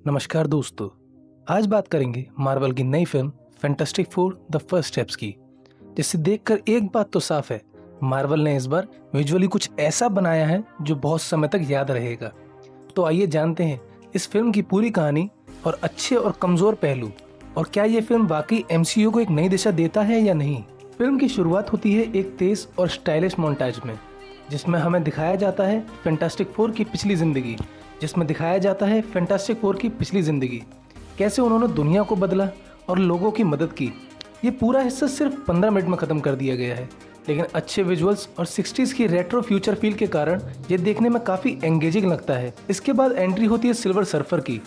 नमस्कार दोस्तों, आज बात करेंगे मार्वल की नई film fantastic four the first steps की, जिसे देखकर एक बात तो साफ है, मार्वल ने इस बार विजुअली कुछ ऐसा बनाया है जो बहुत समय तक याद रहेगा। तो आइए जानते हैं इस फिल्म की पूरी कहानी और अच्छे और कमजोर पहलू, और क्या ये फिल्म वाकई एमसीयू को एक नई दिशा देता है या नहीं। फिल्म की शुरुआत होती है एक तेज और स्टाइलिश मोन्टाज में, जिसमें हमें दिखाया जाता है फैंटास्टिक फोर की पिछली जिंदगी, कैसे उन्होंने दुनिया को बदला और लोगों की मदद की। ये पूरा हिस्सा सिर्फ 15 मिनट में ख़त्म कर दिया गया है, लेकिन अच्छे विजुअल्स और 60s की रेट्रो फ्यूचर फील के कारण ये देखने में काफ़ी एंगेजिंग लगता है। इसके बाद एंट्री होती है सिल्वर सर्फर की,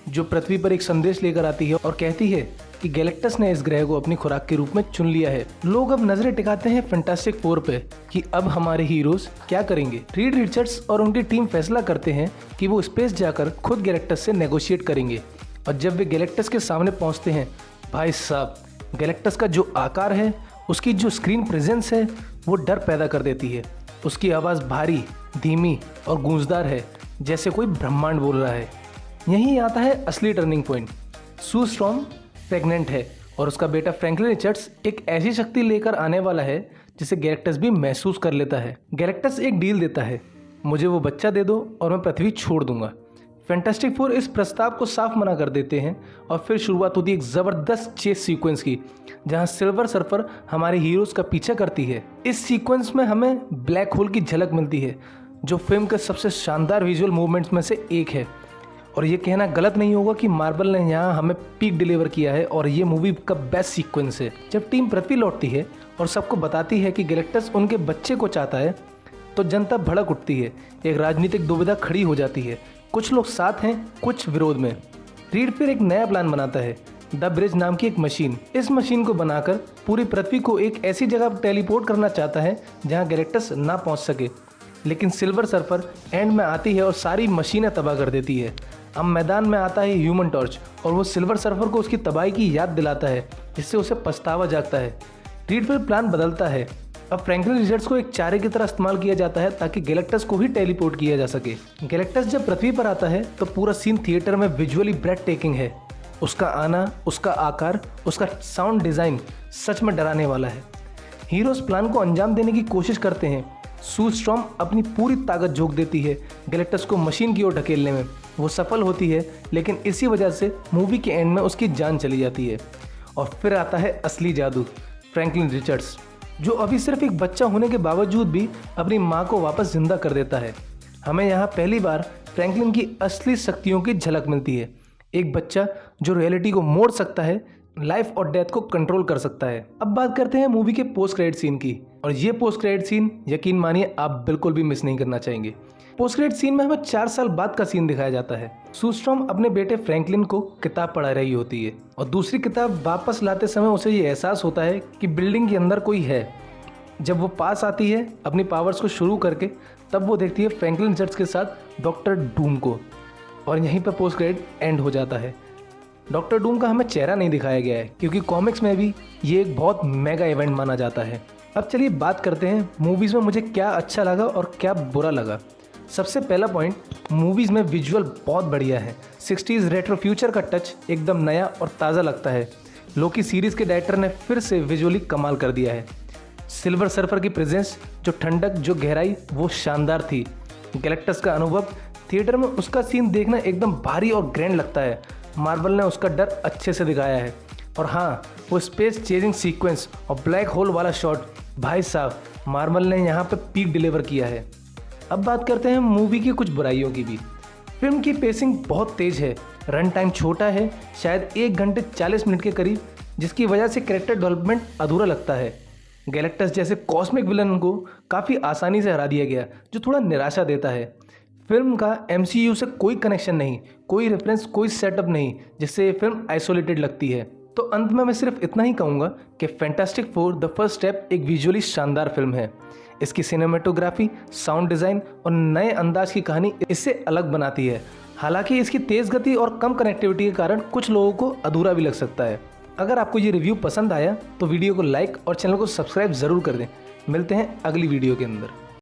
जो पृथ्वी पर एक संदेश लेकर आती है और कहती है कि गैलेक्टस ने इस ग्रह को अपनी खुराक के रूप में चुन लिया है। लोग अब नजरें टिकाते हैं फैंटास्टिक फोर पे कि अब हमारे हीरोज क्या करेंगे। रीड रिचर्ड्स और उनकी टीम फैसला करते हैं कि वो स्पेस जाकर खुद गैलेक्टस से नेगोशिएट करेंगे, और जब वे गैलेक्टस के सामने पहुंचते हैं, भाई साहब, गैलेक्टस का जो आकार है, उसकी जो स्क्रीन प्रेजेंस है, वो डर पैदा कर देती है। उसकी आवाज़ भारी, धीमी और गूंजदार है, जैसे कोई ब्रह्मांड बोल रहा है। यहीं आता है असली टर्निंग पॉइंट। सू स्ट्रॉम प्रेग्नेंट है और उसका बेटा फ्रैंकलिन रिचर्ड्स एक ऐसी शक्ति लेकर आने वाला है जिसे गैलेक्टस भी महसूस कर लेता है। गैलेक्टस एक डील देता है, मुझे वो बच्चा दे दो और मैं पृथ्वी छोड़ दूंगा। फैंटास्टिक फोर इस प्रस्ताव को साफ मना कर देते हैं, और फिर शुरुआत होती है एक ज़बरदस्त चेस सीक्वेंस की, जहां सिल्वर सर्फर हमारे हीरोज़ का पीछा करती है। इस सीक्वेंस में हमें ब्लैक होल की झलक मिलती है, जो फिल्म के सबसे शानदार विजुअल मूवमेंट्स में से एक है। और ये कहना गलत नहीं होगा कि मार्वल ने यहाँ हमें पीक डिलीवर किया है, और ये मूवी का बेस्ट सीक्वेंस है। जब टीम पृथ्वी लौटती है और सबको बताती है कि गैलेक्टस उनके बच्चे को चाहता है, तो जनता भड़क उठती है। एक राजनीतिक दुविधा खड़ी हो जाती है, कुछ लोग साथ हैं, कुछ विरोध में। रीड फिर एक नया प्लान बनाता है, द ब्रिज नाम की एक मशीन। इस मशीन को बनाकर पूरी पृथ्वी को एक ऐसी जगह टेलीपोर्ट करना चाहता है जहाँ गैलेक्टस ना पहुँच सके, लेकिन सिल्वर सर्फर एंड में आती है और सारी मशीनें तबाह कर देती है। अब मैदान में आता है ह्यूमन टॉर्च, और वो सिल्वर सर्फर को उसकी तबाही की याद दिलाता है, जिससे उसे पछतावा जागता है। रीड फिर प्लान बदलता है। अब फ्रैंकलिन रिचर्ड्स को एक चारे की तरह इस्तेमाल किया जाता है ताकि गैलेक्टस को ही टेलीपोर्ट किया जा सके। गैलेक्टस जब पृथ्वी पर आता है तो पूरा सीन थिएटर में विजुअली ब्रेथ टेकिंग है। उसका आना, उसका आकार, उसका साउंड डिज़ाइन सच में डराने वाला है। हीरोज प्लान को अंजाम देने की कोशिश करते हैं। सू स्ट्रॉम अपनी पूरी ताकत झोंक देती है गैलेक्टस को मशीन की ओर ढकेलने में। वो सफल होती है, लेकिन इसी वजह से मूवी के एंड में उसकी जान चली जाती है। और फिर आता है असली जादू, फ्रैंकलिन रिचर्ड्स, जो अभी सिर्फ एक बच्चा होने के बावजूद भी अपनी माँ को वापस जिंदा कर देता है। हमें यहाँ पहली बार फ्रैंकलिन की असली शक्तियों की झलक मिलती है। एक बच्चा जो रियलिटी को मोड़ सकता है, लाइफ और डेथ को कंट्रोल कर सकता है। अब बात करते हैं मूवी के पोस्ट क्रेडिट सीन की, और ये पोस्ट क्रेडिट सीन यकीन मानिए आप बिल्कुल भी मिस नहीं करना चाहेंगे। पोस्ट क्रेडिट सीन में हमें 4 साल बाद का सीन दिखाया जाता है। सू स्ट्रॉम अपने बेटे फ्रैंकलिन को किताब पढ़ा रही होती है, और दूसरी किताब वापस लाते समय उसे ये एहसास होता है कि बिल्डिंग के अंदर कोई है। जब वो पास आती है अपनी पावर्स को शुरू करके, तब वो देखती है फ्रैंकलिन रिचर्ड्स के साथ डॉक्टर डूम को, और यहीं पर पोस्ट क्रेडिट एंड हो जाता है। डॉक्टर डूम का हमें चेहरा नहीं दिखाया गया है, क्योंकि कॉमिक्स में भी ये एक बहुत मेगा इवेंट माना जाता है। अब चलिए बात करते हैं मूवीज़ में मुझे क्या अच्छा लगा और क्या बुरा लगा। सबसे पहला पॉइंट, मूवीज़ में विजुअल बहुत बढ़िया है। 60s रेट्रो फ्यूचर का टच एकदम नया और ताज़ा लगता है। लोकी सीरीज़ के डायरेक्टर ने फिर से विजुअली कमाल कर दिया है। सिल्वर सर्फर की प्रेजेंस, जो ठंडक, जो गहराई, वो शानदार थी। गैलेक्टस का अनुभव, थिएटर में उसका सीन देखना एकदम भारी और ग्रैंड लगता है। मार्वल ने उसका डर अच्छे से दिखाया है। और हाँ, वो स्पेस चेजिंग सीक्वेंस और ब्लैक होल वाला शॉट, भाई साहब, मार्वल ने यहाँ पे पीक डिलीवर किया है। अब बात करते हैं मूवी की कुछ बुराइयों की भी। फिल्म की पेसिंग बहुत तेज़ है, रन टाइम छोटा है, शायद 1 घंटे 40 मिनट के करीब, जिसकी वजह से कैरेक्टर डेवलपमेंट अधूरा लगता है। गैलेक्टस जैसे कॉस्मिक विलन को काफ़ी आसानी से हरा दिया गया, जो थोड़ा निराशा देता है। फिल्म का एमसीयू से कोई कनेक्शन नहीं, कोई रेफरेंस, कोई सेटअप नहीं, जिससे ये फिल्म आइसोलेटेड लगती है। तो अंत में मैं सिर्फ इतना ही कहूँगा कि fantastic four the first step एक विजुअली शानदार फिल्म है। इसकी सिनेमेटोग्राफी, साउंड डिज़ाइन और नए अंदाज की कहानी इससे अलग बनाती है। हालांकि इसकी तेज़ गति और कम कनेक्टिविटी के कारण कुछ लोगों को अधूरा भी लग सकता है। अगर आपको ये रिव्यू पसंद आया तो वीडियो को लाइक और चैनल को सब्सक्राइब ज़रूर कर दें। मिलते हैं अगली वीडियो के अंदर।